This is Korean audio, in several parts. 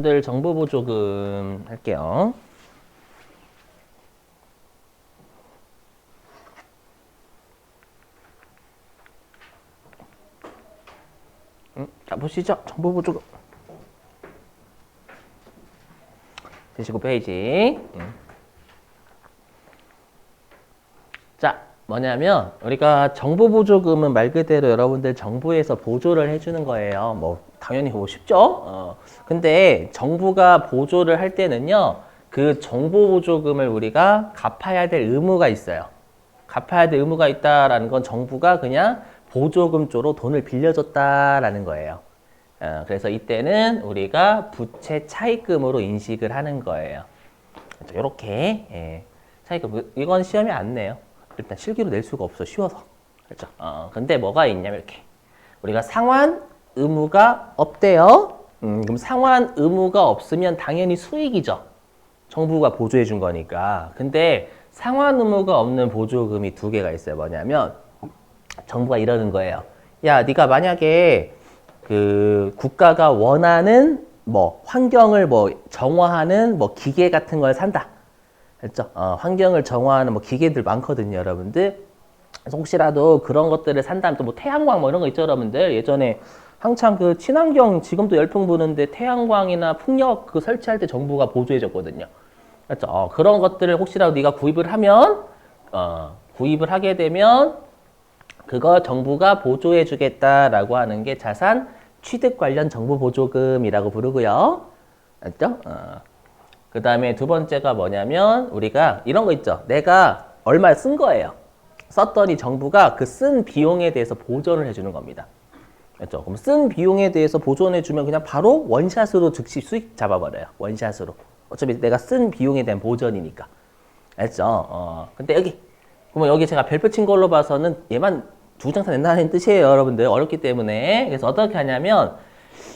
들 정보 보조금 할게요. 자, 보시죠. 정보 보조금. 79페이지. 자, 뭐냐면 우리가 정보 보조금은 말 그대로 여러분들 정부에서 보조를 해주는 거예요. 뭐 당연히 그거 쉽죠? 근데 정부가 보조를 할 때는요, 그 정보 보조금을 우리가 갚아야 될 의무가 있어요. 갚아야 될 의무가 있다라는 건 정부가 그냥 보조금조로 돈을 빌려줬다라는 거예요. 그래서 이때는 우리가 부채 차입금으로 인식을 하는 거예요. 이렇게 차입금, 이건 시험에 안 내요. 일단 실기로 낼 수가 없어, 쉬워서. 그렇죠? 근데 뭐가 있냐면 이렇게 우리가 상환 의무가 없대요. 그럼 상환 의무가 없으면 당연히 수익이죠. 정부가 보조해 준 거니까. 근데 상환 의무가 없는 보조금이 두 개가 있어요. 뭐냐면 정부가 이러는 거예요. 야, 네가 만약에 그 국가가 원하는 뭐 환경을 뭐 정화하는 뭐 기계 같은 걸 산다. 그렇죠? 환경을 정화하는 뭐 기계들 많거든요, 여러분들. 그래서 혹시라도 그런 것들을 산다면 또 뭐 태양광 뭐 이런 거 있죠, 여러분들. 예전에 한창 그 친환경 지금도 열풍 부는데 태양광이나 풍력 그 설치할 때 정부가 보조해 줬거든요. 그렇죠? 그런 것들을 혹시라도 네가 구입을 하면 구입을 하게 되면 그거 정부가 보조해 주겠다라고 하는 게 자산 취득 관련 정부 보조금이라고 부르고요. 알죠? 그 다음에 두 번째가 뭐냐면 우리가 이런 거 있죠. 내가 얼마 쓴 거예요. 썼더니 정부가 그 쓴 비용에 대해서 보전을 해주는 겁니다. 그렇죠? 그럼 쓴 비용에 대해서 보전해주면 그냥 바로 원샷으로 즉시 수익 잡아버려요. 원샷으로. 어차피 내가 쓴 비용에 대한 보전이니까. 알죠? 근데 그러면 여기 제가 별표 친 걸로 봐서는 얘만 두 장사 낸다는 뜻이에요, 여러분들. 어렵기 때문에. 그래서 어떻게 하냐면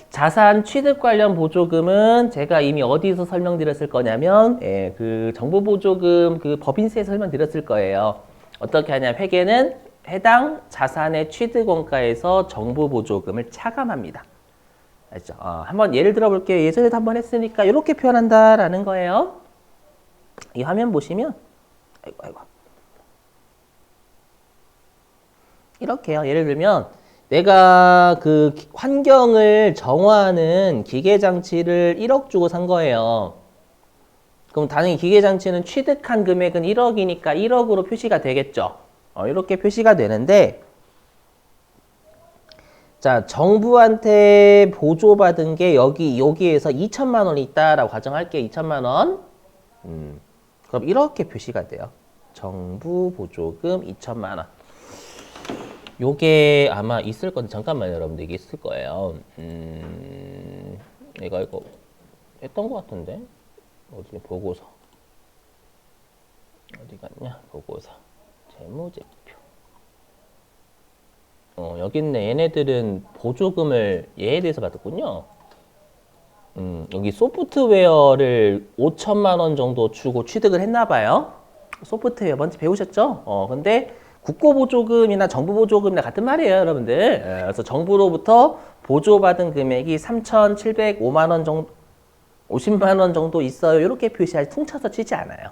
자산 취득 관련 보조금은 제가 이미 어디서 설명드렸을 거냐면 그 정보보조금 그 법인세에서 설명드렸을 거예요. 어떻게 하냐면 회계는 해당 자산의 취득 원가에서 정보보조금을 차감합니다. 알죠? 한번 예를 들어 볼게요. 예전에도 한번 했으니까 이렇게 표현한다라는 거예요. 이 화면 보시면 아이고 이렇게요. 예를 들면 내가 그 환경을 정화하는 기계장치를 1억 주고 산 거예요. 그럼 당연히 기계장치는 취득한 금액은 1억이니까 1억으로 표시가 되겠죠. 이렇게 표시가 되는데 자, 정부한테 보조받은 게 여기에서 2천만 원이 있다라고 가정할게요. 2천만 원. 그럼 이렇게 표시가 돼요. 정부 보조금 2천만 원. 요게 아마 있을 건데 잠깐만요, 여러분들. 이게 있을 거예요. 이거 했던 것 같은데 어디 보고서 어디 갔냐? 보고서 재무제표. 여기 있네. 얘네들은 보조금을 얘에 대해서 받았군요. 여기 소프트웨어를 5천만 원 정도 주고 취득을 했나 봐요. 소프트웨어 먼저 배우셨죠? 근데 국고보조금이나 정부보조금이나 같은 말이에요, 여러분들. 그래서 정부로부터 보조받은 금액이 3,705만 원 정도, 50만 원 정도 있어요. 이렇게 표시하지 퉁쳐서 치지 않아요.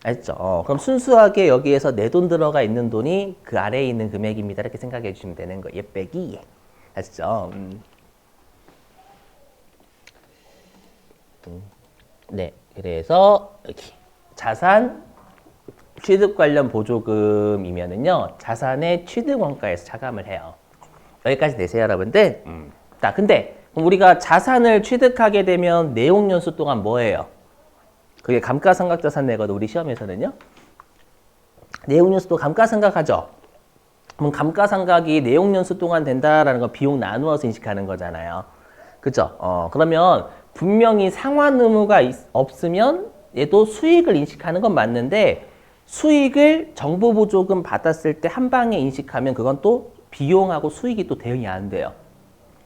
알죠? 그럼 순수하게 여기에서 내 돈 들어가 있는 돈이 그 아래에 있는 금액입니다. 이렇게 생각해 주시면 되는 거예요. 얘 빼기 얘. 아시죠? 네, 그래서 이렇게 자산 취득 관련 보조금이면은요, 자산의 취득 원가에서 차감을 해요. 여기까지 되세요, 여러분들? 자, 근데 우리가 자산을 취득하게 되면 내용연수 동안 뭐예요? 그게 감가상각자산 내거든, 우리 시험에서는요. 내용연수 또 감가상각하죠. 그럼 감가상각이 내용연수 동안 된다라는 건 비용 나누어서 인식하는 거잖아요. 그죠? 그러면 분명히 상환 의무가 없으면 얘도 수익을 인식하는 건 맞는데 수익을 정부보조금 받았을 때 한 방에 인식하면 그건 또 비용하고 수익이 또 대응이 안 돼요.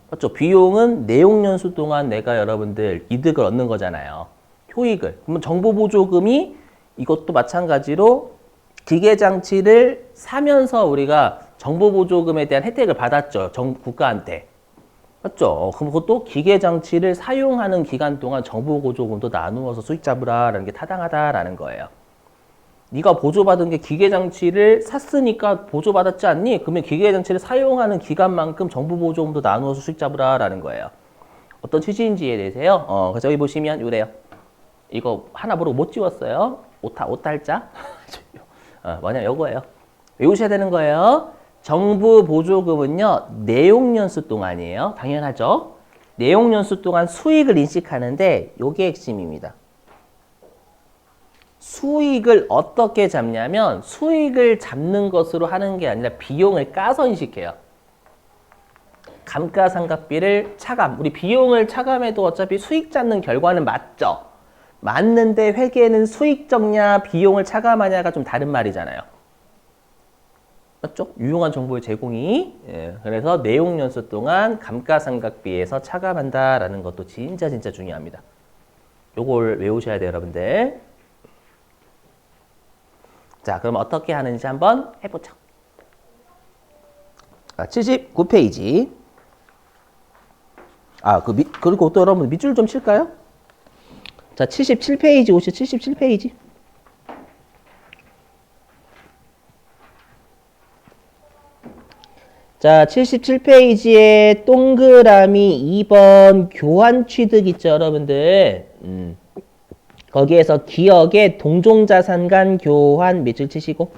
그렇죠? 비용은 내용연수 동안 내가 여러분들 이득을 얻는 거잖아요. 효익을. 그러면 정보보조금이 이것도 마찬가지로 기계장치를 사면서 우리가 정보보조금에 대한 혜택을 받았죠. 국가한테. 맞죠? 그럼 그것도 기계장치를 사용하는 기간 동안 정보보조금도 나누어서 수익 잡으라라는 게 타당하다라는 거예요. 네가 보조받은 게 기계장치를 샀으니까 보조받았지 않니? 그러면 기계장치를 사용하는 기간만큼 정보보조금도 나누어서 수익 잡으라라는 거예요. 어떤 취지인지 이해되세요? 그래서 여기 보시면 이래요. 이거 하나 모르고 못 지웠어요. 오탈자. 뭐냐 요거예요. 외우셔야 되는 거예요. 정부 보조금은요, 내용연수 동안이에요. 당연하죠. 내용연수 동안 수익을 인식하는데 요게 핵심입니다. 수익을 어떻게 잡냐면 수익을 잡는 것으로 하는 게 아니라 비용을 까서 인식해요. 감가상각비를 차감. 우리 비용을 차감해도 어차피 수익 잡는 결과는 맞죠. 맞는데 회계는 수익적냐 비용을 차감하냐가 좀 다른 말이잖아요. 맞죠? 유용한 정보의 제공이. 그래서 내용연수 동안 감가상각비에서 차감한다라는 것도 진짜 중요합니다. 요걸 외우셔야 돼요, 여러분들. 자, 그럼 어떻게 하는지 한번 해보죠. 79페이지. 그리고 또 여러분 밑줄 좀 칠까요? 자, 77페이지 오시죠. 77페이지. 자, 77페이지에 동그라미 2번 교환 취득 있죠, 여러분들. 거기에서 기억의 동종자산 간 교환 밑줄 치시고.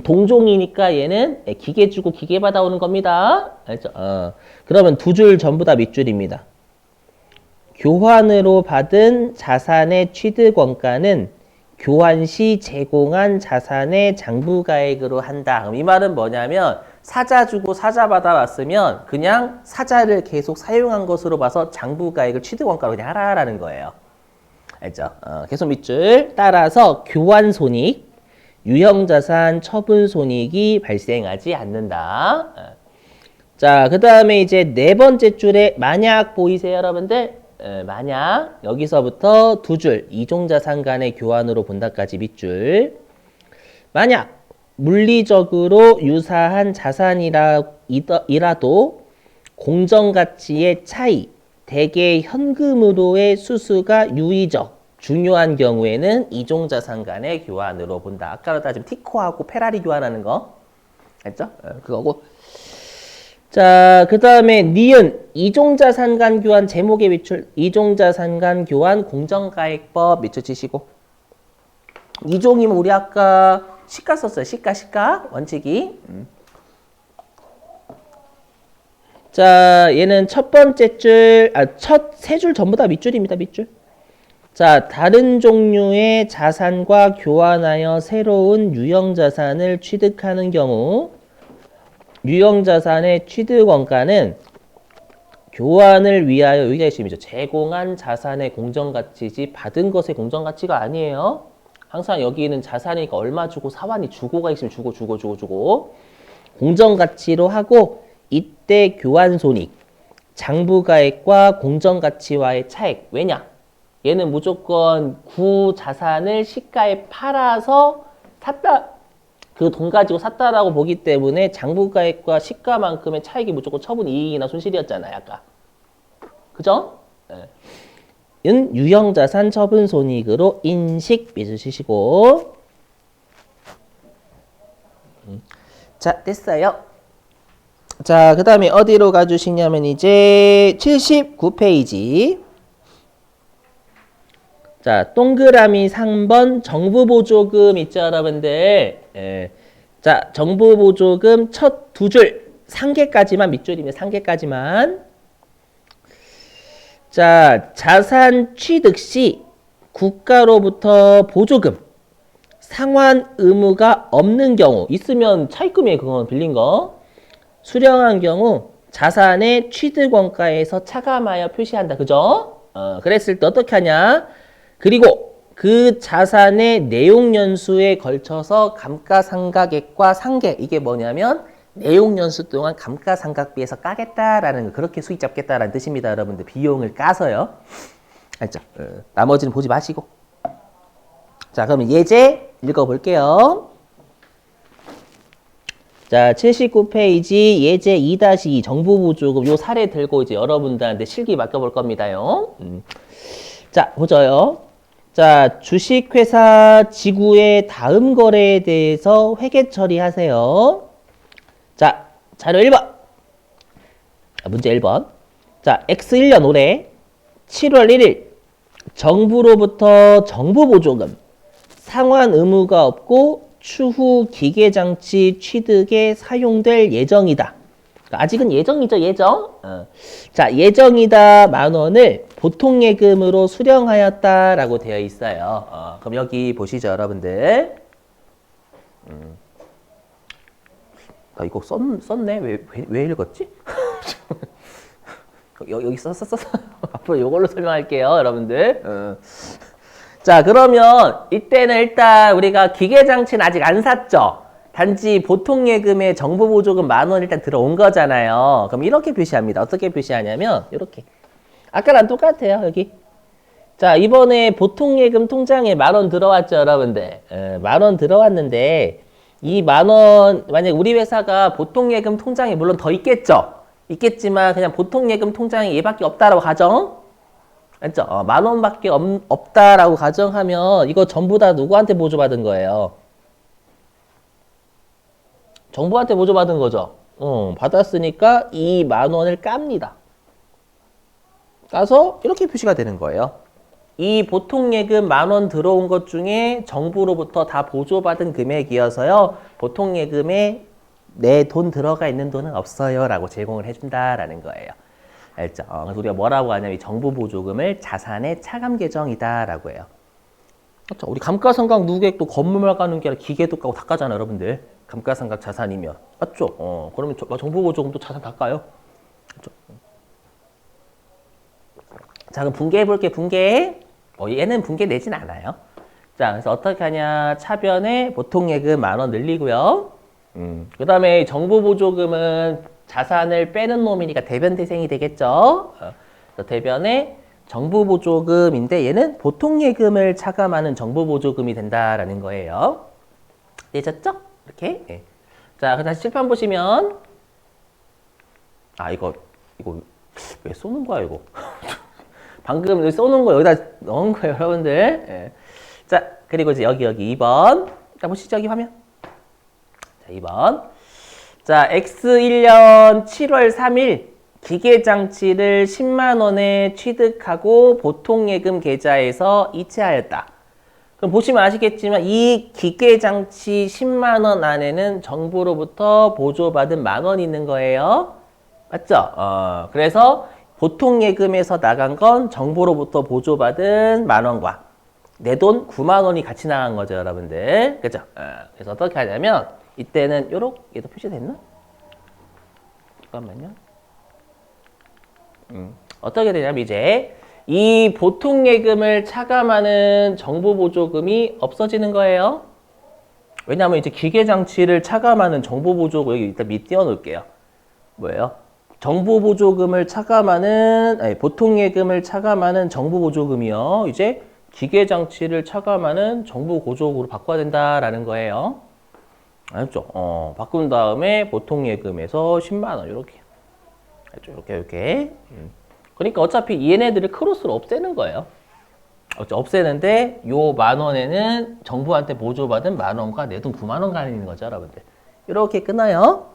동종이니까 얘는 기계 주고 기계 받아오는 겁니다. 알죠? 그러면 두 줄 전부 다 밑줄입니다. 교환으로 받은 자산의 취득 원가는 교환 시 제공한 자산의 장부가액으로 한다. 그럼 이 말은 뭐냐면 사자 주고 사자 받아왔으면 그냥 사자를 계속 사용한 것으로 봐서 장부가액을 취득 원가로 그냥 하라라는 거예요. 알죠? 계속 밑줄 따라서 교환 손익, 유형자산 처분 손익이 발생하지 않는다. 자, 그 다음에 이제 네 번째 줄에 만약 보이세요, 여러분들? 만약 여기서부터 두 줄 이종자산 간의 교환으로 본다까지 밑줄. 만약 물리적으로 유사한 자산이라도 공정가치의 차이, 대개 현금으로의 수수가 유의적, 중요한 경우에는 이종자산 간의 교환으로 본다. 아까로 따지면 티코하고 페라리 교환하는 거. 알죠? 그거고. 자, 그 다음에 니은 이종자산 간 교환 제목의 밑줄. 이종자산 간 교환 공정가액법 밑줄 치시고. 이종이면 우리 아까 시가 썼어요. 시가 원칙이. 자, 얘는 첫 번째 줄, 첫 세 줄 전부 다 밑줄입니다. 밑줄. 자, 다른 종류의 자산과 교환하여 새로운 유형자산을 취득하는 경우 유형자산의 취득 원가는 교환을 위하여 여기가 핵심이죠. 제공한 자산의 공정가치지 받은 것의 공정가치가 아니에요. 항상 여기는 자산이니까 얼마 주고 사왔니 주고가 핵심 주고 공정가치로 하고 이때 교환 손익 장부가액과 공정가치와의 차액. 왜냐? 얘는 무조건 구 자산을 시가에 팔아서 샀다. 그 돈 가지고 샀다라고 보기 때문에 장부가액과 시가만큼의 차익이 무조건 처분 이익이나 손실이었잖아요. 아까. 그죠? 은 유형자산 처분 손익으로 인식 맺으시고. 자, 됐어요. 자, 그 다음에 어디로 가주시냐면 이제 79페이지. 자, 동그라미 3번 정부보조금 있죠, 여러분들. 자, 정부보조금 첫 두 줄, 3개까지만 밑줄이면 3개까지만. 자, 자산 취득 시 국가로부터 보조금, 상환 의무가 없는 경우, 있으면 차입금이에요, 그건 빌린 거. 수령한 경우 자산의 취득 원가에서 차감하여 표시한다. 그죠? 그랬을 때 어떻게 하냐? 그리고 그 자산의 내용연수에 걸쳐서 감가상각액과 상계, 이게 뭐냐면 내용연수 동안 감가상각비에서 까겠다라는 거, 그렇게 수익 잡겠다라는 뜻입니다. 여러분들 비용을 까서요. 알죠? 나머지는 보지 마시고. 자, 그러면 예제 읽어볼게요. 자, 79페이지 예제 2-2 정보보조금 요 사례 들고 이제 여러분들한테 실기 맡겨볼 겁니다요. 자, 보죠요. 자, 주식회사 지구의 다음 거래에 대해서 회계 처리하세요. 자, 자료 1번. 문제 1번. 자, X1년 올해 7월 1일 정부로부터 정보보조금 상환 의무가 없고 추후 기계장치 취득에 사용될 예정이다. 아직은 예정이죠, 예정. 자, 예정이다 10,000원을 보통예금으로 수령하였다라고 되어 있어요. 그럼 여기 보시죠, 여러분들. 나 이거 썼네? 왜 읽었지? 여기 썼어. 앞으로 이걸로 설명할게요, 여러분들. 자, 그러면 이때는 일단 우리가 기계장치는 아직 안 샀죠? 단지 보통예금에 정보보조금 10,000원 일단 들어온 거잖아요. 그럼 이렇게 표시합니다. 어떻게 표시하냐면 이렇게. 아까랑 똑같아요, 여기. 자, 이번에 보통예금 통장에 10,000원 들어왔죠, 여러분들. 10,000원 들어왔는데 이 10,000원 만약 우리 회사가 보통예금 통장에 물론 더 있겠죠? 있겠지만 그냥 보통예금 통장에 얘밖에 없다라고 가정. 알죠? 10,000원밖에 없다라고 가정하면 이거 전부 다 누구한테 보조받은 거예요? 정부한테 보조받은 거죠. 받았으니까 이 10,000원을 깝니다. 까서 이렇게 표시가 되는 거예요. 이 보통예금 10,000원 들어온 것 중에 정부로부터 다 보조받은 금액이어서요. 보통예금에 내 돈 들어가 있는 돈은 없어요 라고 제공을 해준다라는 거예요. 알죠? 그래서 우리가 뭐라고 하냐면 이 정부보조금을 자산의 차감 계정이다 라고 해요. 그렇죠? 우리 감가상각 누계액 또 건물만 가는 게 아니라 기계도 까고 다 까잖아, 여러분들. 감가상각 자산이면. 맞죠? 그러면 정부보조금도 자산 다 까요. 그렇죠? 자, 그럼 분개해볼게, 분개. 얘는 분개 내진 않아요. 자, 그래서 어떻게 하냐. 차변에 보통예금 10,000원 늘리고요. 그 다음에 정부보조금은 자산을 빼는 놈이니까 대변대생이 되겠죠. 그래서 대변에 정부보조금인데 얘는 보통예금을 차감하는 정부보조금이 된다라는 거예요. 되셨죠? 이렇게. 네. 자, 그럼 다시 칠판 보시면 이거 왜 쏘는 거야 이거? 방금 쏘는 거 여기다 넣은 거예요, 여러분들. 네. 자, 그리고 이제 여기 2번. 자, 보시죠, 여기 화면. 자, 2번. 자, X1년 7월 3일 기계장치를 100,000원에 취득하고 보통예금 계좌에서 이체하였다. 그럼 보시면 아시겠지만 이 기계장치 100,000원 안에는 정부로부터 보조받은 10,000원이 있는 거예요. 맞죠? 그래서 보통예금에서 나간 건 정부로부터 보조받은 10,000원과 내 돈 90,000원이 같이 나간 거죠, 여러분들. 그죠? 그래서 어떻게 하냐면 이때는 요렇게 얘도 표시됐나? 잠깐만요. 어떻게 되냐면 이제 이 보통예금을 차감하는 정부보조금이 없어지는 거예요. 왜냐하면 이제 기계장치를 차감하는 정부보조금 여기 일단 밑 띄워놓을게요. 뭐예요? 정부보조금을 차감하는 보통예금을 차감하는 정부보조금이요. 이제 기계장치를 차감하는 정부보조금으로 바꿔야 된다라는 거예요. 알죠? 바꾼 다음에 보통예금에서 100,000원 이렇게. 알죠? 이렇게. 그러니까 어차피 얘네들을 크로스로 없애는 거예요. 없애는데 요 10,000원에는 정부한테 보조받은 10,000원과 내 돈 90,000원 가는 거죠, 여러분들. 이렇게 끝나요.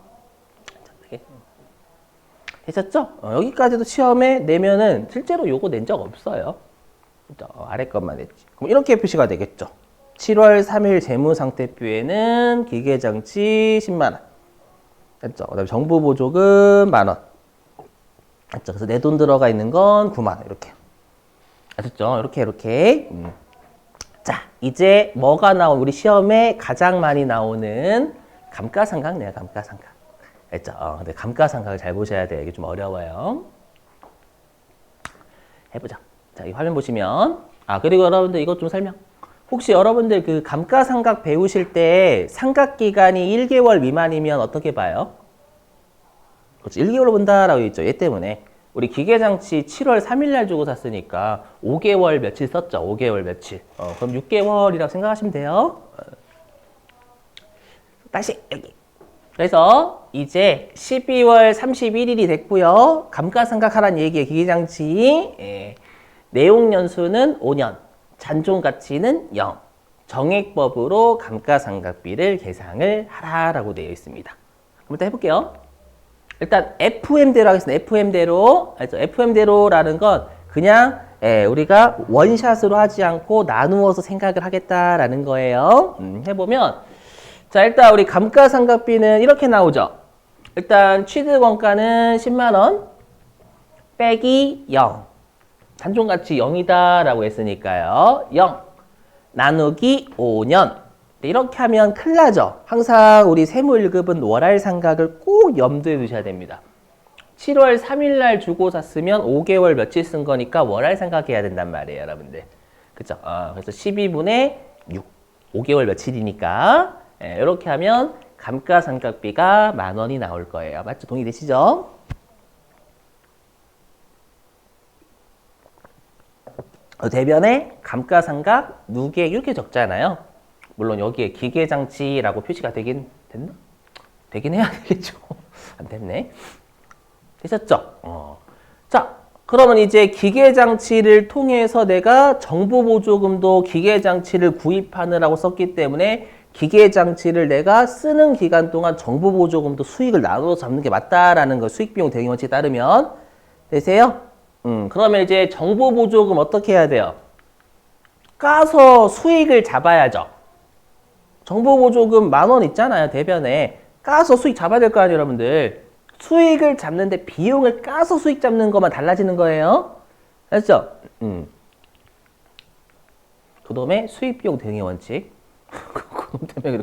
되셨죠? 여기까지도 시험에 내면은 실제로 요거 낸 적 없어요. 아래 것만 냈지. 그럼 이렇게 표시가 되겠죠. 7월 3일 재무상태표에는 기계장치 100,000원. 됐죠? 그다음에 정부보조금 10,000원. 됐죠? 그래서 내 돈 들어가 있는 건 90,000원. 이렇게. 아셨죠? 이렇게. 자, 이제 뭐가 우리 시험에 가장 많이 나오는 감가상각네요, 감가상각. 됐죠? 근데 감가상각을 잘 보셔야 돼요. 이게 좀 어려워요. 해보자. 자, 이 화면 보시면. 그리고 여러분들 이것 좀 설명. 혹시 여러분들 그 감가상각 배우실 때 상각기간이 1개월 미만이면 어떻게 봐요? 그렇지, 1개월로 본다라고 했죠. 얘 때문에. 우리 기계장치 7월 3일 날 주고 샀으니까 5개월 며칠 썼죠. 5개월 며칠. 그럼 6개월이라고 생각하시면 돼요. 다시 여기. 그래서 이제 12월 31일이 됐고요. 감가상각하라는 얘기의 기계장치. 예. 내용연수는 5년, 잔존가치는 0. 정액법으로 감가상각비를 계상을 하라라고 되어 있습니다. 그럼 일단 해볼게요. 일단 FM대로 하겠습니다. FM대로. 그래서 FM대로라는 건 그냥 우리가 원샷으로 하지 않고 나누어서 생각을 하겠다라는 거예요. 해보면 자, 일단 우리 감가상각비는 이렇게 나오죠. 일단 취득원가는 10만 원 빼기 0. 잔존가치 0이다 라고 했으니까요. 0 나누기 5년. 이렇게 하면 큰일 나죠. 항상 우리 세무1급은 월할 상각을 꼭 염두에 두셔야 됩니다. 7월 3일 날 주고 샀으면 5개월 며칠 쓴 거니까 월할 상각해야 된단 말이에요, 여러분들. 그죠? 그래서 12분의 6. 5개월 며칠이니까. 이렇게 하면 감가상각비가 10,000원이 나올 거예요. 맞죠? 동의되시죠? 대변에 감가상각 누계 이렇게 적잖아요. 물론 여기에 기계장치라고 표시가 되긴 됐나? 되긴 해야 되겠죠. 안 됐네. 되셨죠? 자, 그러면 이제 기계장치를 통해서 내가 정보보조금도 기계장치를 구입하느라고 썼기 때문에 기계장치를 내가 쓰는 기간 동안 정보보조금도 수익을 나눠서 잡는 게 맞다라는 거 수익비용 대응원칙에 따르면 되세요? 그러면 이제 정보보조금 어떻게 해야 돼요? 까서 수익을 잡아야죠. 정보보조금 10,000원 있잖아요, 대변에. 까서 수익 잡아야 될 거 아니에요, 여러분들. 수익을 잡는데 비용을 까서 수익 잡는 것만 달라지는 거예요. 알았죠? 그놈의 수익비용 대응의 원칙.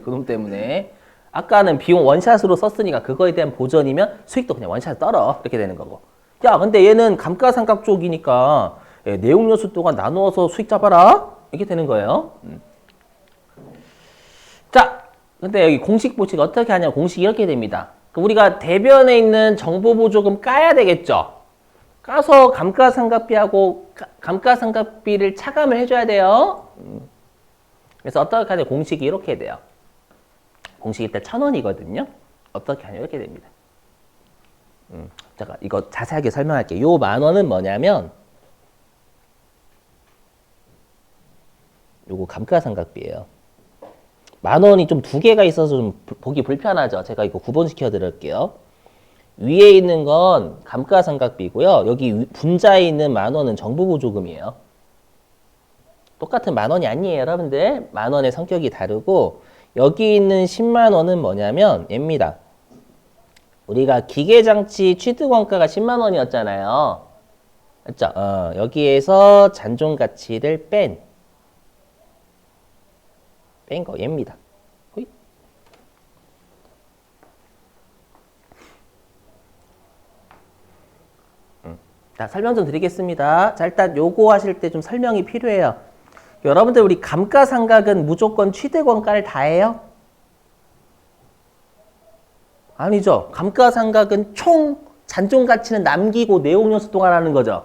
그놈 때문에. 아까는 비용 원샷으로 썼으니까 그거에 대한 보전이면 수익도 그냥 원샷 떨어. 이렇게 되는 거고. 야, 근데 얘는 감가상각 쪽이니까 내용연수 동안 나누어서 수익 잡아라. 이렇게 되는 거예요. 자, 근데 여기 공식 보식 어떻게 하냐? 공식이 이렇게 됩니다. 우리가 대변에 있는 정보보조금 까야 되겠죠? 까서 감가상각비하고 감가상각비를 차감을 해줘야 돼요. 그래서 어떻게 하냐? 공식이 이렇게 돼요. 공식이 일단 1,000원이거든요. 어떻게 하냐? 이렇게 됩니다. 잠깐 이거 자세하게 설명할게요. 요 10,000원은 뭐냐면 요거 감가상각비예요. 10,000원이 좀 두 개가 있어서 좀 보기 불편하죠. 제가 이거 구분시켜 드릴게요. 위에 있는 건 감가상각비고요. 여기 분자에 있는 10,000원은 정보보조금이에요. 똑같은 10,000원이 아니에요, 여러분들. 10,000원의 성격이 다르고 여기 있는 10만 원은 뭐냐면 얘입니다. 우리가 기계장치 취득원가가 10만 원이었잖아요. 맞죠? 여기에서 잔존가치를 뺀 거 얘입니다. 호잇. 자, 설명 좀 드리겠습니다. 자, 일단 요거 하실 때 좀 설명이 필요해요. 여러분들 우리 감가상각은 무조건 취득원가를 다 해요? 아니죠. 감가상각은 총 잔존가치는 남기고 내용연수 동안 하는 거죠.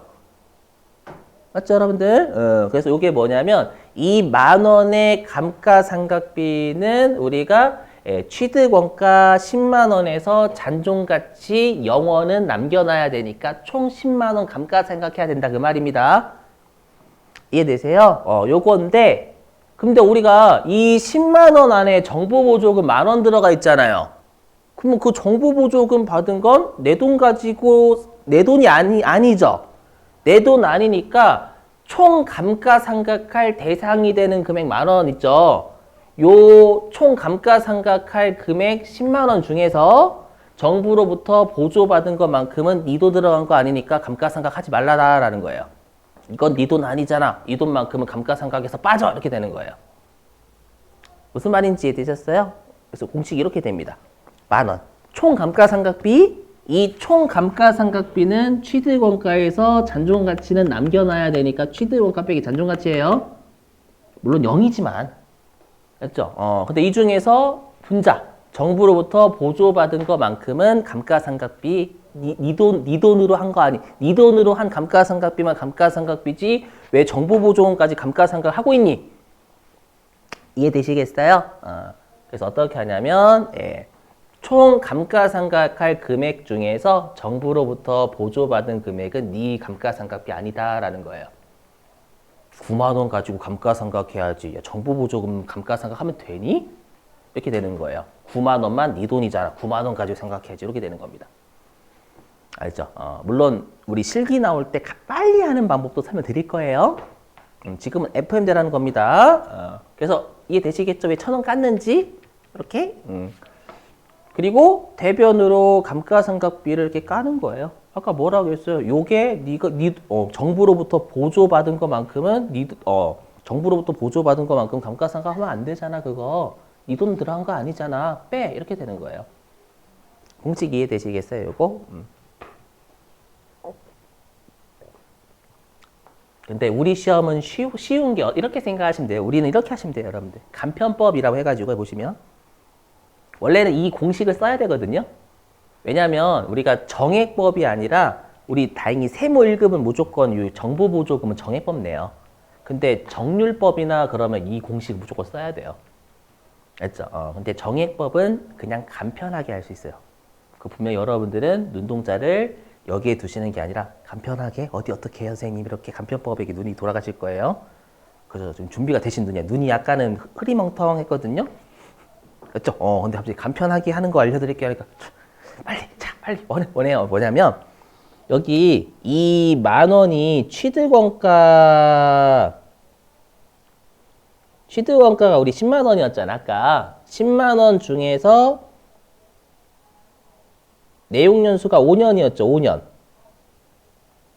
맞죠, 여러분들? 그래서 이게 뭐냐면 이 10,000원의 감가상각비는 우리가 취득원가 10만 원에서 잔존가치 0원은 남겨놔야 되니까 총 10만 원 감가상각해야 된다 그 말입니다. 이해되세요? 요건데 근데 우리가 이 10만 원 안에 정보보조금 10,000원 들어가 있잖아요. 그러면 그 정보보조금 받은 건 내 돈 가지고 내 돈이 아니죠. 내 돈 아니니까 총 감가상각할 대상이 되는 금액 10,000원 있죠. 요 총 감가상각할 금액 10만 원 중에서 정부로부터 보조받은 것만큼은 네 돈 들어간 거 아니니까 감가상각하지 말라라는 거예요. 이건 네 돈 아니잖아. 이 돈만큼은 감가상각에서 빠져. 이렇게 되는 거예요. 무슨 말인지 이해되셨어요? 그래서 공식이 이렇게 됩니다. 10,000원. 총 감가상각비. 이 총 감가상각비는 취득원가에서 잔존가치는 남겨놔야 되니까 취득원가 빼기 잔존가치예요. 물론 0이지만. 맞죠? 근데 이 중에서 분자. 정부로부터 보조받은 것만큼은 감가상각비 네 돈으로 한 거 아니. 네 돈으로 한 감가상각비만 감가상각비지 왜 정보보조금까지 감가상각하고 있니? 이해되시겠어요? 그래서 어떻게 하냐면 총 감가상각할 금액 중에서 정부로부터 보조받은 금액은 네 감가상각비 아니다라는 거예요. 9만 원 가지고 감가상각해야지. 야, 정부 보조금 감가상각하면 되니? 이렇게 되는 거예요. 9만 원만 네 돈이잖아. 9만 원 가지고 생각해야지. 이렇게 되는 겁니다. 알죠? 물론 우리 실기 나올 때 빨리 하는 방법도 설명드릴 거예요. 지금은 FM대라는 겁니다. 그래서 이해되시겠죠? 왜 1,000원 깠는지? 이렇게. 그리고 대변으로 감가상각비를 이렇게 까는 거예요. 아까 뭐라고 했어요? 요게 정부로부터 보조받은 것만큼은 정부로부터 보조받은 것만큼 감가상각하면 안 되잖아. 그거 네 돈 들어간 거 아니잖아. 빼 이렇게 되는 거예요. 공식 이해되시겠어요? 요거? 근데 우리 시험은 쉬운 게 이렇게 생각하시면 돼요. 우리는 이렇게 하시면 돼요, 여러분들. 간편법이라고 해가지고 보시면 원래는 이 공식을 써야 되거든요. 왜냐하면 우리가 정액법이 아니라 우리 다행히 세무 1급은 무조건 정보보조금은 정액법 내요. 근데 정률법이나 그러면 이 공식을 무조건 써야 돼요. 알죠? 근데 정액법은 그냥 간편하게 할 수 있어요. 그 분명 여러분들은 눈동자를 여기에 두시는 게 아니라 간편하게 어떻게 해요, 선생님? 이렇게 간편법에게 눈이 돌아가실 거예요. 그래서 좀 준비가 되신 눈이야. 눈이 약간은 흐리멍텅했거든요. 그렇죠? 근데 갑자기 간편하게 하는 거 알려드릴게요. 그러니까 빨리 원해요. 뭐냐면 여기 이 10,000원이 취득원가가 우리 10만 원이었잖아. 아까 10만 원 중에서 내용 연수가 5년이었죠. 5년.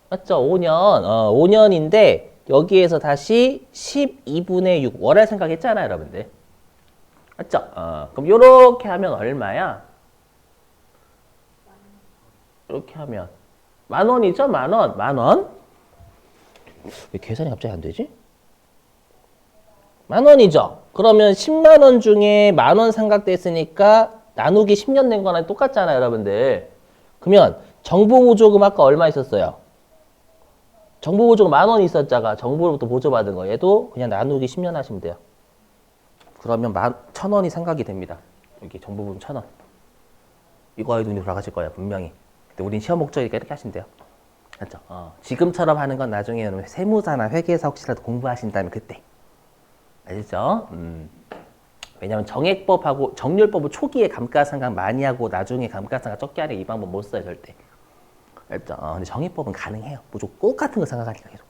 맞죠? 5년. 5년인데 여기에서 다시 12분의 6 월할 생각했잖아요, 여러분들. 맞죠? 그럼 요렇게 하면 얼마야? 이렇게 하면 10,000원이죠? 10,000원. 10,000원? 왜 계산이 갑자기 안 되지? 10,000원이죠? 그러면 10만 원 중에 10,000원 상각됐으니까 나누기 10년 된 거랑 똑같잖아요, 여러분들. 그러면 정부보조금 아까 얼마 있었어요? 정부보조금 10,000원 있었자가 정부로부터 보조받은 거. 얘도 그냥 나누기 10년 하시면 돼요. 그러면 1,000원이 상각이 됩니다. 여기 정부보조금 1,000원. 이거에 눈이 돌아가실 거예요, 분명히. 근데 우린 시험 목적이니까 이렇게 하시면 돼요. 맞죠? 지금처럼 하는 건 나중에 세무사나 회계사 혹시라도 공부하신다면 그때. 알죠? 왜냐면 정액법하고 정률법은 초기에 감가상각 많이 하고 나중에 감가상각 적게 하는 이 방법 못 써요, 절대. 알죠? 근데 정액법은 가능해요. 무조건 똑같은 거 생각하니까 계속.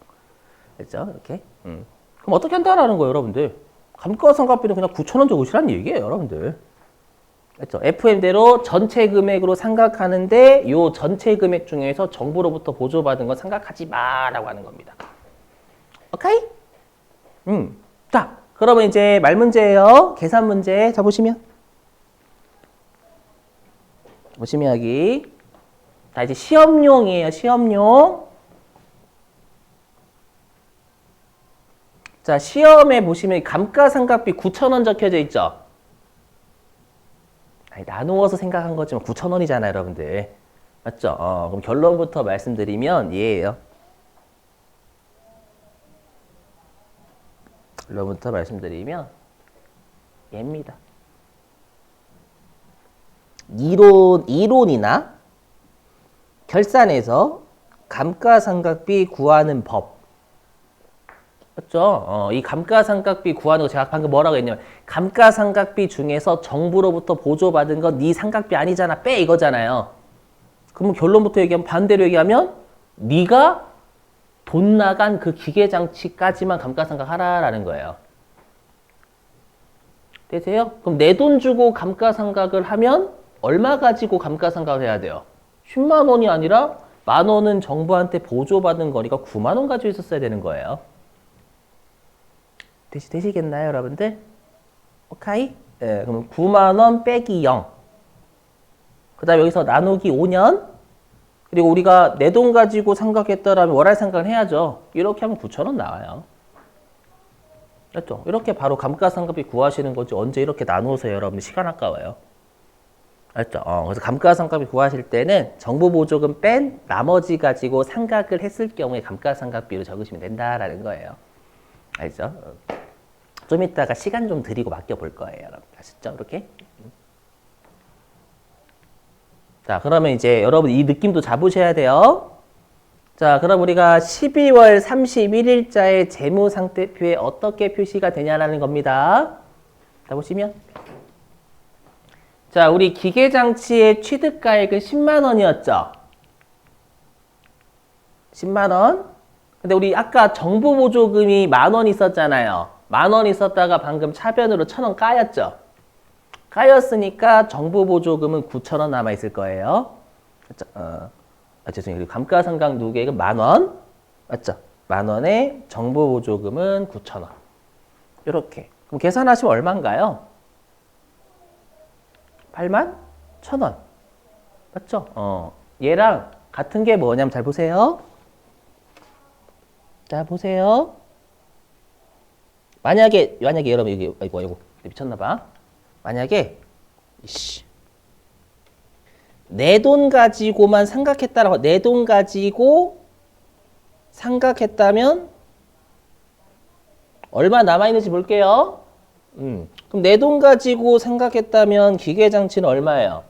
알죠? 이렇게. 그럼 어떻게 한다라는 거예요, 여러분들? 감가상각비는 그냥 9,000원 적으시라는 얘기예요, 여러분들. 알죠? FM대로 전체 금액으로 상각하는데 요 전체 금액 중에서 정부로부터 보조받은 건 상각하지 마라고 하는 겁니다. 오케이? 자, 그러면 이제 말 문제예요. 계산 문제. 자, 보시면 여기. 자, 이제 시험용이에요. 시험용. 자, 시험에 보시면 감가상각비 9,000원 적혀져 있죠? 아니, 나누어서 생각한 거지만 9,000원이잖아요, 여러분들. 맞죠? 그럼 결론부터 말씀드리면 얘예요. 결론부터 말씀드리면 얘입니다. 이론이나 결산에서 감가상각비 구하는 법. 맞죠? 이 감가상각비 구하는 거 제가 방금 뭐라고 했냐면 감가상각비 중에서 정부로부터 보조받은 건 네 상각비 아니잖아. 빼 이거잖아요. 그러면 결론부터 얘기하면 반대로 얘기하면 네가 돈 나간 그 기계장치까지만 감가상각하라라는 거예요. 되세요? 그럼 내 돈 주고 감가상각을 하면 얼마 가지고 감가상각을 해야 돼요? 10만 원이 아니라 10,000원은 정부한테 보조받은 거니까 9만 원 가지고 있었어야 되는 거예요. 되시겠나요, 여러분들? 오케이? 네, 그럼 9만 원 빼기 0. 그 다음에 여기서 나누기 5년. 그리고 우리가 내 돈 가지고 상각했더라면 월할 상각을 해야죠. 이렇게 하면 9,000원 나와요. 맞죠? 이렇게 바로 감가상각비 구하시는 거지. 언제 이렇게 나누어서 여러분 시간 아까워요. 알죠? 그래서 감가상각비 구하실 때는 정부보조금 뺀 나머지 가지고 상각을 했을 경우에 감가상각비로 적으시면 된다라는 거예요. 알죠? 좀 이따가 시간 좀 드리고 맡겨볼 거예요, 여러분. 아시죠? 이렇게. 자, 그러면 이제 여러분 이 느낌도 잡으셔야 돼요. 자, 그럼 우리가 12월 31일자의 재무상태표에 어떻게 표시가 되냐라는 겁니다. 자, 보시면. 자, 우리 기계장치의 취득가액은 10만 원이었죠. 10만 원. 근데 우리 아까 정부보조금이 10,000원 있었잖아요. 10,000원 있었다가 방금 차변으로 1,000원 까였죠. 까였으니까 정부보조금은 9,000원 남아있을 거예요. 죄송해요. 그리고 감가상각 누계액은 10,000원. 맞죠? 10,000원에 정부보조금은 9,000원. 이렇게. 그럼 계산하시면 얼마인가요? 81,000원. 맞죠? 얘랑 같은 게 뭐냐면 잘 보세요. 자, 보세요. 만약에 여러분, 여기, 이거, 미쳤나봐. 만약에, 내 돈 가지고만 생각했다라고, 내 돈 가지고 생각했다면, 얼마 남아있는지 볼게요. 그럼 내 돈 가지고 생각했다면, 기계장치는 얼마예요?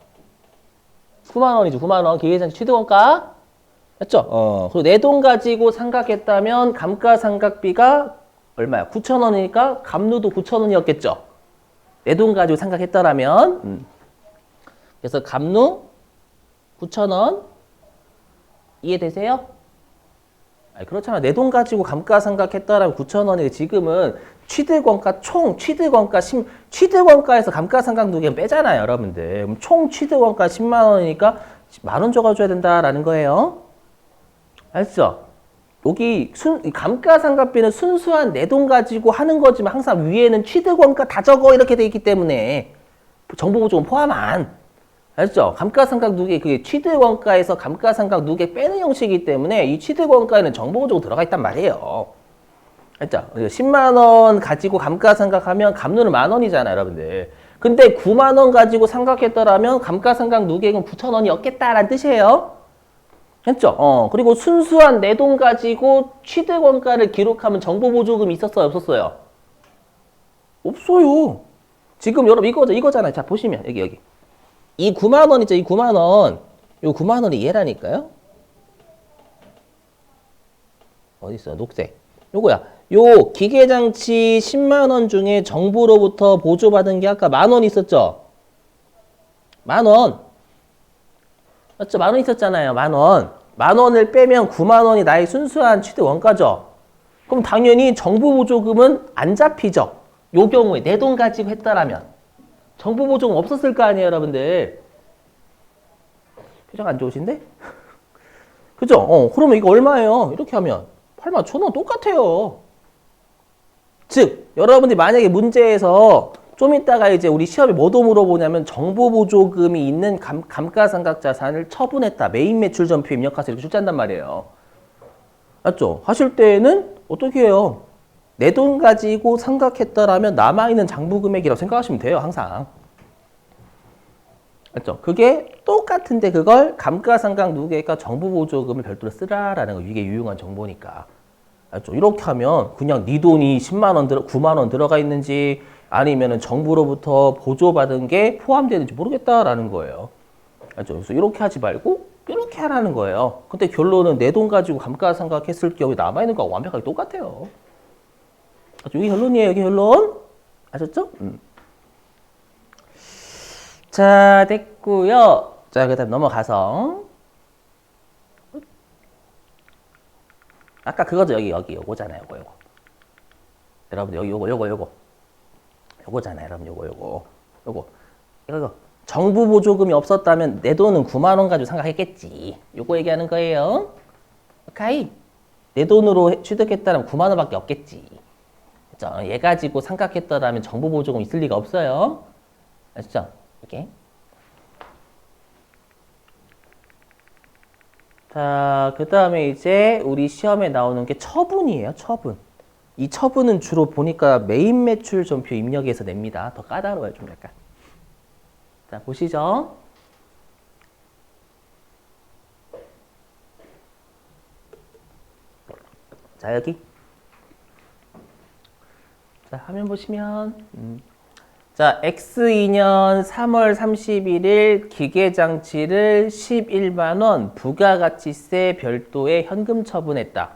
9만 원이죠, 9만 원. 기계장치 취득원가? 맞죠? 그리고 내 돈 가지고 생각했다면 감가상각비가 얼마야? 9,000원이니까 감루도 9,000원이었겠죠? 내 돈 가지고 생각했더라면. 그래서 감루 9,000원. 이해되세요? 아니, 그렇잖아. 내 돈 가지고 감가상각했더라면 9,000원이 지금은 취득원가 취득원가에서 감가상각 누계 빼잖아요, 여러분들. 그럼 총 취득원가 10만 원이니까 10,000원 줘가줘야 된다라는 거예요. 알죠? 여기 감가상각비는 순수한 내 돈 가지고 하는 거지만 항상 위에는 취득원가 다 적어 이렇게 돼 있기 때문에 정보보조금 포함 안. 알죠? 감가상각 누계 그게 취득원가에서 감가상각 누계 빼는 형식이기 때문에 이 취득원가에는 정보보조금 들어가 있단 말이에요. 알죠? 10만 원 가지고 감가상각하면 감루는 10,000원이잖아요, 여러분들. 근데 9만 원 가지고 상각했더라면 감가상각 누계액은 9,000원이었겠다라는 뜻이에요. 했죠? 그리고 순수한 내 돈 가지고 취득원가를 기록하면 정보보조금이 있었어요, 없었어요? 없어요. 지금 여러분 이거잖아요. 자, 보시면 여기. 이 9만 원 있죠? 이 9만 원. 요 9만 원이 얘라니까요? 어디 있어? 녹색. 요거야. 요 기계장치 10만 원 중에 정부로부터 보조받은 게 아까 10,000원 있었죠? 10,000원. 맞죠? 10,000원 있었잖아요. 10,000원. 10,000원을 빼면 9만 원이 나의 순수한 취득 원가죠. 그럼 당연히 정부 보조금은 안 잡히죠. 요 경우에 내 돈 가지고 했다라면 정부 보조금 없었을 거 아니에요, 여러분들. 표정 안 좋으신데? 그죠? 그러면 이거 얼마예요? 이렇게 하면 81,000원 똑같아요. 즉, 여러분들이 만약에 문제에서 좀 이따가 이제 우리 시험에 뭐도 물어보냐면 정보보조금이 있는 감가상각 자산을 처분했다. 메인 매출 전표 입력하세요. 이렇게 출제한단 말이에요. 맞죠? 하실 때에는 어떻게 해요? 내 돈 가지고 상각했다라면 남아있는 장부금액이라고 생각하시면 돼요. 항상. 맞죠? 그게 똑같은데 그걸 감가상각 누계가 정보보조금을 별도로 쓰라라는 거. 이게 유용한 정보니까. 맞죠? 이렇게 하면 그냥 네 돈이 10만 원 9만 원 들어가 있는지 아니면은 정부로부터 보조받은 게 포함되는지 모르겠다라는 거예요. 알죠? 그래서 이렇게 하지 말고 이렇게 하라는 거예요. 근데 결론은 내 돈 가지고 감가상각했을 경우에 남아있는 거하고 완벽하게 똑같아요. 알죠? 이게 결론이에요. 이게 결론. 아셨죠? 자, 됐고요. 자, 그 다음 넘어가서 아까 그거죠. 여기 요거잖아요. 요거. 여러분 여기 요거잖아요. 여러분 이거 정부 보조금이 없었다면 내 돈은 9만 원 가지고 생각했겠지. 요거 얘기하는 거예요. 오케이. 내 돈으로 취득했다면 9만 원밖에 없겠지. 그렇죠? 얘 가지고 생각했더라면 정부 보조금 있을 리가 없어요. 아시죠? 이렇게. 자, 그 다음에 이제 우리 시험에 나오는 게 처분이에요. 처분. 이 처분은 주로 보니까 메인 매출 전표 입력에서 냅니다. 더 까다로워요, 좀 약간. 자, 보시죠. 자, 여기. 자, 화면 보시면 자, X2년 3월 31일 기계장치를 11만 원 부가가치세 별도의 현금 처분했다.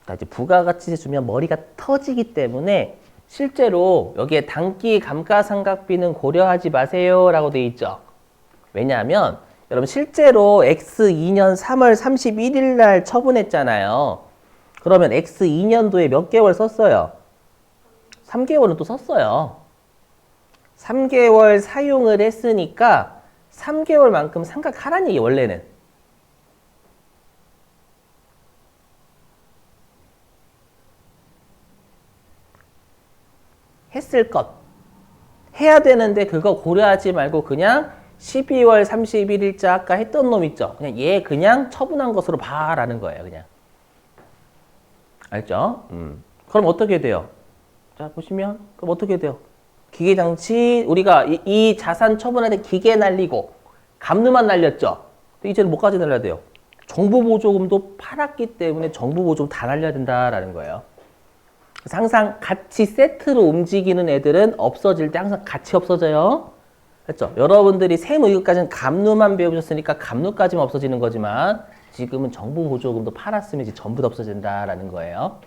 자, 이제 부가가치세 주면 머리가 터지기 때문에 실제로 여기에 단기 감가상각비는 고려하지 마세요 라고 되어 있죠. 왜냐하면 여러분 실제로 X2년 3월 31일 날 처분했잖아요. 그러면 X2년도에 몇 개월 썼어요? 3개월은 또 썼어요. 3개월 사용을 했으니까 3개월만큼 상각하라는 얘기 원래는. 했을 것. 해야 되는데 그거 고려하지 말고 그냥 12월 31일자 아까 했던 놈 있죠? 그냥 얘 그냥 처분한 것으로 봐라는 거예요. 그냥. 알죠? 그럼 어떻게 돼요? 자, 보시면 그럼 어떻게 돼요? 기계장치 우리가 이 자산 처분할 때 기계 날리고 감르만 날렸죠? 이제는 뭐까지 날려야 돼요? 정부보조금도 팔았기 때문에 정부보조금 다 날려야 된다라는 거예요. 그래서 항상 같이 세트로 움직이는 애들은 없어질 때 항상 같이 없어져요. 그렇죠? 여러분들이 세무이익까지는 감루만 배우셨으니까 감루까지만 없어지는 거지만 지금은 정부보조금도 팔았으면 이제 전부 다 없어진다라는 거예요.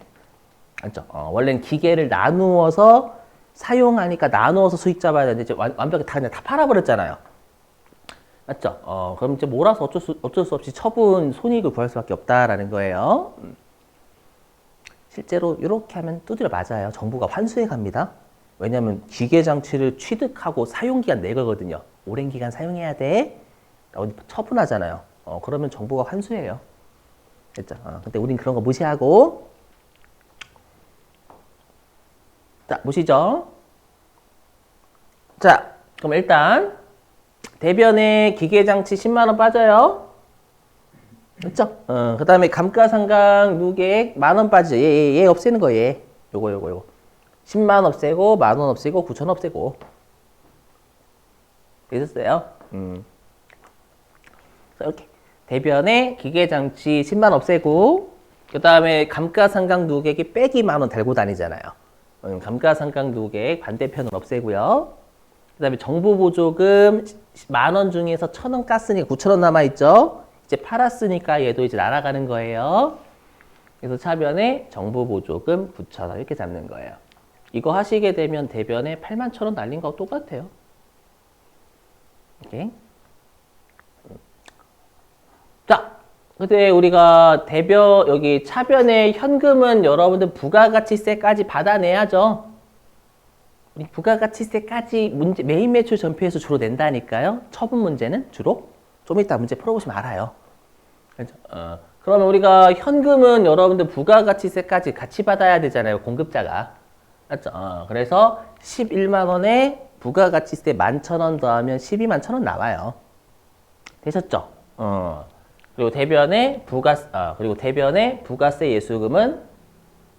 그렇죠? 원래는 기계를 나누어서 사용하니까 나누어서 수익 잡아야 되는데 이제 완벽히 다 그냥 다 팔아버렸잖아요. 맞죠? 그럼 이제 몰아서 어쩔 수 없이 처분 손익을 구할 수밖에 없다라는 거예요. 실제로 이렇게 하면 두드려 맞아요. 정부가 환수해 갑니다. 왜냐하면 기계장치를 취득하고 사용기간 내 거거든요. 오랜 기간 사용해야 돼. 처분하잖아요. 그러면 정부가 환수해요. 됐죠? 근데 우린 그런 거 무시하고. 자, 보시죠. 자, 그럼 일단 대변에 기계장치 10만 원 빠져요. 그렇죠? 그 다음에 감가상각 누계액 10,000원 빠지죠. 얘 없애는 거 얘. 요거. 10만 없애고 10,000원 없애고 9,000원 없애고. 되셨어요? 이렇게 대변에 기계장치 10만 없애고 그 다음에 감가상각 누계액이 빼기 10,000원 달고 다니잖아요. 감가상각 누계액 반대편은 없애고요. 그 다음에 정부보조금 10,000원 중에서 1,000원 깠으니까 9,000원 남아있죠. 이제 팔았으니까 얘도 이제 날아가는 거예요. 그래서 차변에 정부보조금 9,000원 이렇게 잡는 거예요. 이거 하시게 되면 대변에 81,000원 날린 거하고 똑같아요. 오케이. 자, 근데 우리가 대변 여기 차변의 현금은 여러분들 부가가치세까지 받아내야죠. 우리 부가가치세까지 문제 메인 매출 전표에서 주로 낸다니까요. 처분 문제는 주로 좀 이따 문제 풀어보시면 알아요. 그렇죠? 그러면 우리가 현금은 여러분들 부가가치세까지 같이 받아야 되잖아요. 공급자가. 맞죠? 그래서 11만 원에 부가가치세 11,000원 더하면 121,000원 나와요. 되셨죠? 그리고 대변에 부가세 예수금은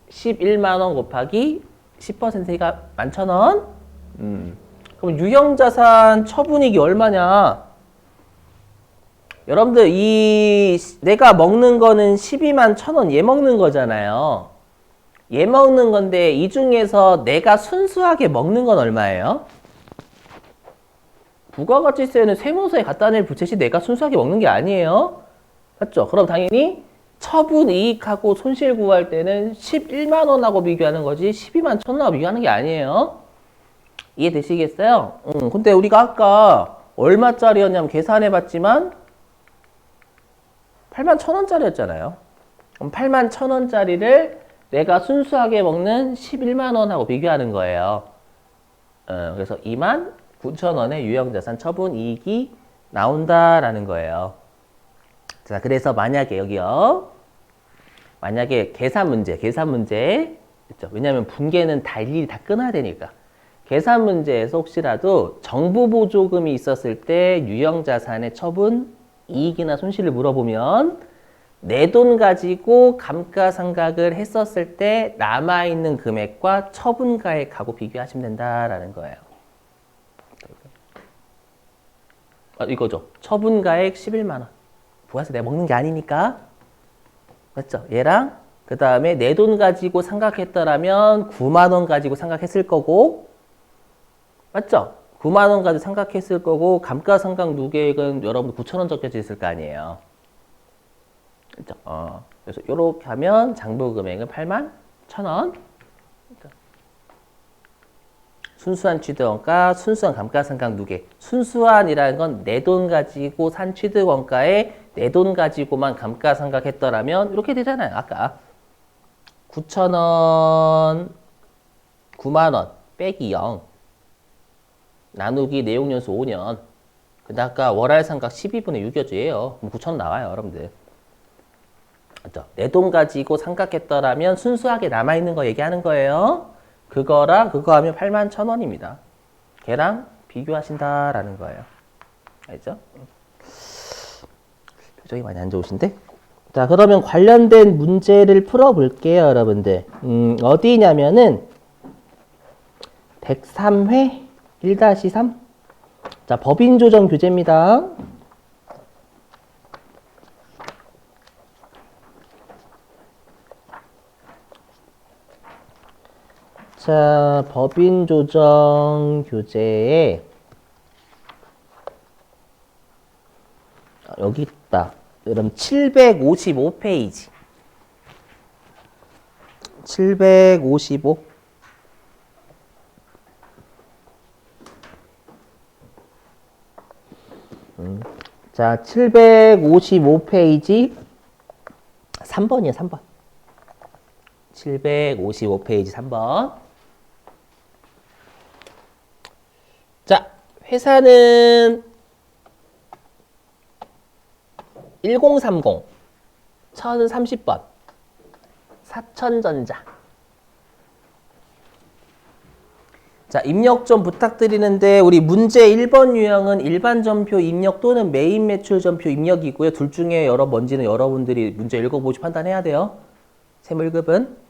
11만 원 곱하기 10%가 11,000원. 그럼 유형자산 처분이익이 얼마냐? 여러분들 내가 먹는 거는 121,000원 얘 먹는 거잖아요. 얘 먹는 건데 이 중에서 내가 순수하게 먹는 건 얼마예요? 부가가치세는 세무서에 갖다 낼 부채시 내가 순수하게 먹는 게 아니에요. 맞죠? 그럼 당연히 처분 이익하고 손실 구할 때는 11만 원하고 비교하는 거지 121,000원하고 비교하는 게 아니에요. 이해되시겠어요? 근데 우리가 아까 얼마짜리였냐면 계산해 봤지만 81,000원짜리였잖아요. 그럼 81,000원짜리를 내가 순수하게 먹는 11만 원하고 비교하는 거예요. 그래서 29,000원의 유형자산 처분 이익이 나온다라는 거예요. 자, 그래서 만약에 여기요. 만약에 계산 문제. 그렇죠? 왜냐하면 분계는 다 일일이 다 끊어야 되니까. 계산 문제에서 혹시라도 정부보조금이 있었을 때 유형자산의 처분 이익이나 손실을 물어보면 내 돈 가지고 감가상각을 했었을 때 남아있는 금액과 처분가액하고 비교하시면 된다라는 거예요. 이거죠. 처분가액 11만 원. 부가세 내가 먹는 게 아니니까. 맞죠? 얘랑 그 다음에 내 돈 가지고 상각했더라면 9만 원 가지고 상각했을 거고 맞죠? 9만 원까지 생각했을 거고 감가상각 누계액은 여러분 9천 원 적혀져 있을 거 아니에요. 그죠? 그래서 이렇게 하면 장부 금액은 8만 1,000원. 순수한 취득원가, 순수한 감가상각 누계. 순수한이라는 건 내 돈 가지고 산 취득원가에 내 돈 가지고만 감가상각했더라면 이렇게 되잖아요. 아까 9,000원, 9만 원 빼기 0 나누기 내용연수 5년. 근데 아까 월할상각 12분의 6이었죠. 얘요. 그럼 9,000원 나와요, 여러분들. 맞죠? 내 돈 가지고 상각했더라면 순수하게 남아있는 거 얘기하는 거예요. 그거랑 그거 하면 8만 1,000원입니다. 걔랑 비교하신다라는 거예요. 알죠? 표정이 많이 안 좋으신데? 자, 그러면 관련된 문제를 풀어볼게요, 여러분들. 어디냐면은 103회 1-3. 자, 법인조정 교재입니다. 자, 법인조정 교재에 여기 있다. 그럼 755페이지. 755. 자, 755페이지 3번이에요, 3번. 755페이지 3번. 자, 회사는 1030 1030번 사천전자. 자, 입력 좀 부탁드리는데 우리 문제 1번 유형은 일반 전표 입력 또는 메인 매출 전표 입력이고요. 둘 중에 뭔지는 여러분들이 문제 읽어보시 판단해야 돼요. 세무 1급은.